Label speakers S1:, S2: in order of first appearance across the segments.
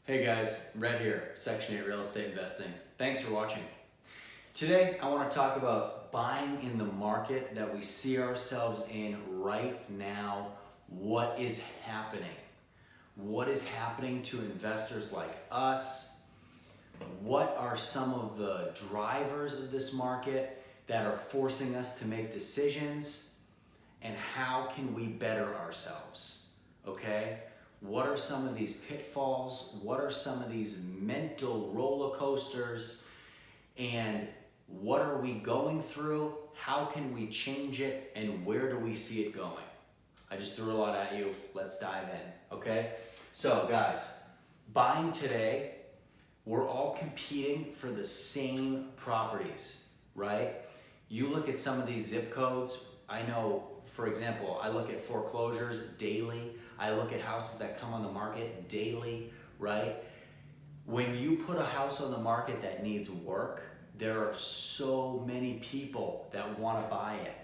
S1: Hey guys, Red here, Section 8 Real Estate Investing. Thanks for watching. Today I want to talk about buying in the market that we see ourselves in right now. What is happening? What is happening to investors like us? What are some of the drivers of this market that are forcing us to make decisions? And how can we better ourselves? Okay? What are some of these pitfalls? What are some of these mental roller coasters? And what are we going through? How can we change it? And where do we see it going? I just threw a lot at you. Let's dive in, okay? So guys, buying today, we're all competing for the same properties, right? You look at some of these zip codes. I know, for example, I look at foreclosures daily. I look at houses that come on the market daily, right? When you put a house on the market that needs work, there are so many people that want to buy it.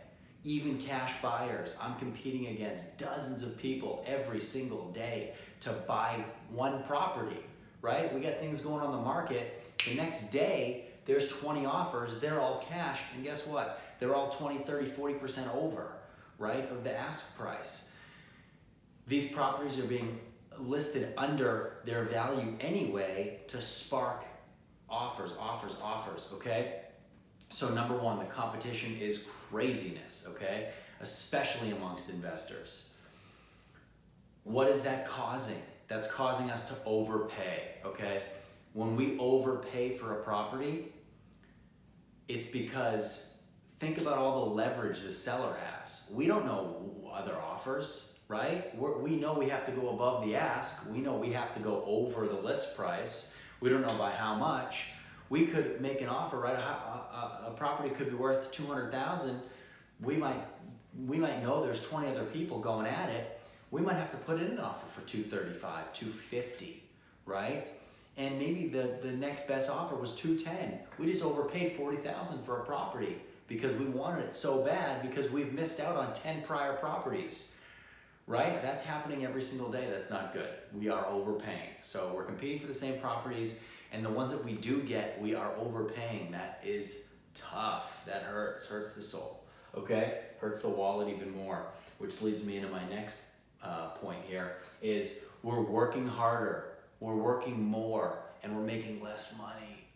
S1: Even cash buyers. I'm competing against dozens of people every single day to buy one property, right? We got things going on the market. The next day, there's 20 offers. They're all cash. And guess what? They're all 20, 30, 40% over, right, of the ask price. These properties are being listed under their value anyway to spark offers, okay? So number one, the competition is craziness, okay? Especially amongst investors. What is that causing? That's causing us to overpay, okay? When we overpay for a property, it's because, think about all the leverage the seller has. We don't know other offers, right? We know we have to go above the ask. We know we have to go over the list price. We don't know by how much. We could make an offer, right? A property could be worth $200,000. We might know there's 20 other people going at it. We might have to put in an offer for $235, $250, right? And maybe the next best offer was $210. We just overpaid $40,000 for a property because we wanted it so bad because we've missed out on 10 prior properties, right? That's happening every single day. That's not good. We are overpaying. So we're competing for the same properties, and the ones that we do get, we are overpaying. That is tough. That hurts the soul, okay? Hurts the wallet even more, which leads me into my next point here is we're working harder, we're working more, and we're making less money.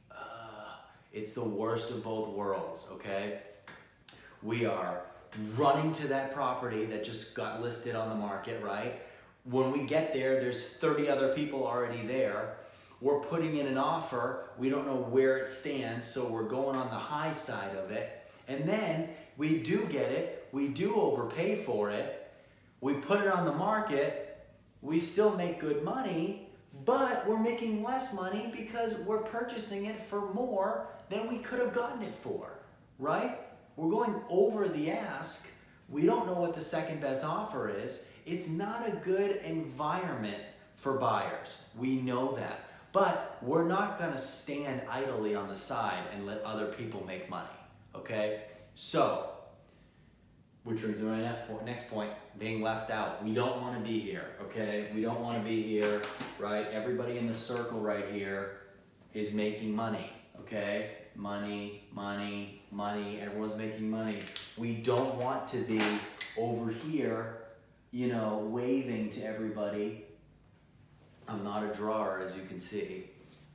S1: It's the worst of both worlds, okay? We are running to that property that just got listed on the market, right? When we get there, there's 30 other people already there. We're putting in an offer. We don't know where it stands, so we're going on the high side of it. And then we do get it. We do overpay for it. We put it on the market. We still make good money, but we're making less money because we're purchasing it for more than we could have gotten it for, right? We're going over the ask. We don't know what the second best offer is. It's not a good environment for buyers. We know that. But we're not gonna stand idly on the side and let other people make money, okay? So, which brings me to my next point, being left out. We don't wanna be here, okay? We don't wanna be here, right? Everybody in the circle right here is making money, okay? Money, money, money, everyone's making money. We don't want to be over here, waving to everybody. I'm not a drawer, as you can see.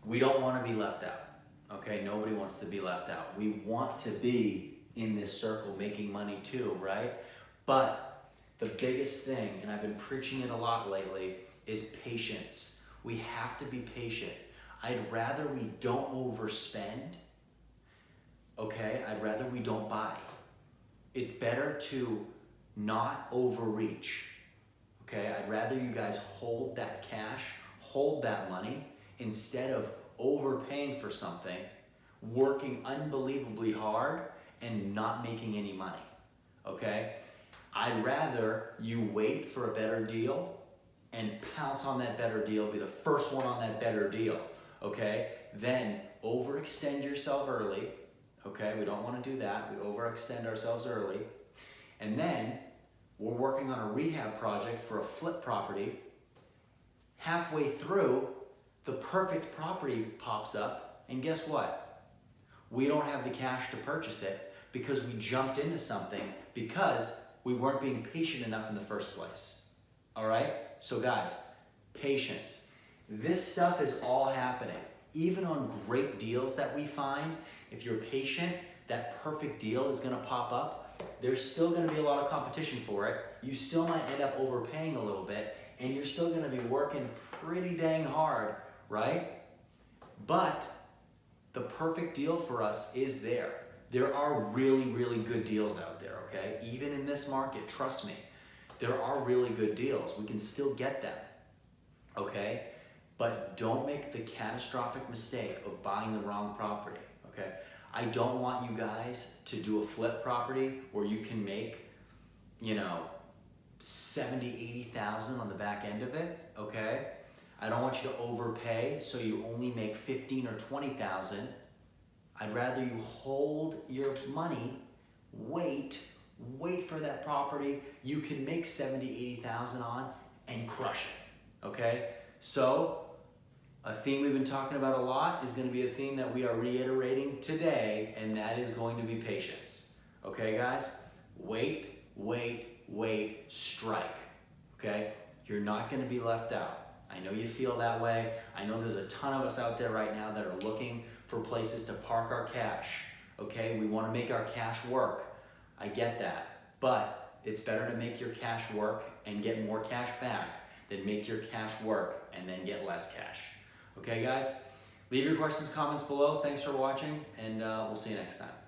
S1: We don't want to be left out, okay? Nobody wants to be left out. We want to be in this circle making money too, right? But the biggest thing, and I've been preaching it a lot lately, is patience. We have to be patient. I'd rather we don't overspend, okay? I'd rather we don't buy. It's better to not overreach, okay? I'd rather you guys hold that cash, hold that money, instead of overpaying for something, working unbelievably hard, and not making any money, okay? I'd rather you wait for a better deal and pounce on that better deal, be the first one on that better deal, okay? Then overextend yourself early, okay? We don't want to do that. We overextend ourselves early. And then we're working on a rehab project for a flip property. Halfway through, the perfect property pops up, and guess what? We don't have the cash to purchase it because we jumped into something because we weren't being patient enough in the first place. All right? So guys, patience. This stuff is all happening. Even on great deals that we find, if you're patient, that perfect deal is gonna pop up. There's still gonna be a lot of competition for it. You still might end up overpaying a little bit, and you're still gonna be working pretty dang hard, right? But the perfect deal for us is there. There are really, really good deals out there, okay? Even in this market, trust me, there are really good deals. We can still get them, okay? But don't make the catastrophic mistake of buying the wrong property, okay? I don't want you guys to do a flip property where you can make, you know, 70, 80,000 on the back end of it, okay? I don't want you to overpay so you only make 15 or 20,000. I'd rather you hold your money, wait for that property you can make 70, 80,000 on and crush it, okay? So, a theme we've been talking about a lot is going to be a theme that we are reiterating today, and that is going to be patience. Okay, guys? Wait, strike. Okay? You're not going to be left out. I know you feel that way. I know there's a ton of us out there right now that are looking for places to park our cash. Okay? We want to make our cash work. I get that. But it's better to make your cash work and get more cash back than make your cash work and then get less cash. Okay, guys? Leave your questions, comments below. Thanks for watching, and we'll see you next time.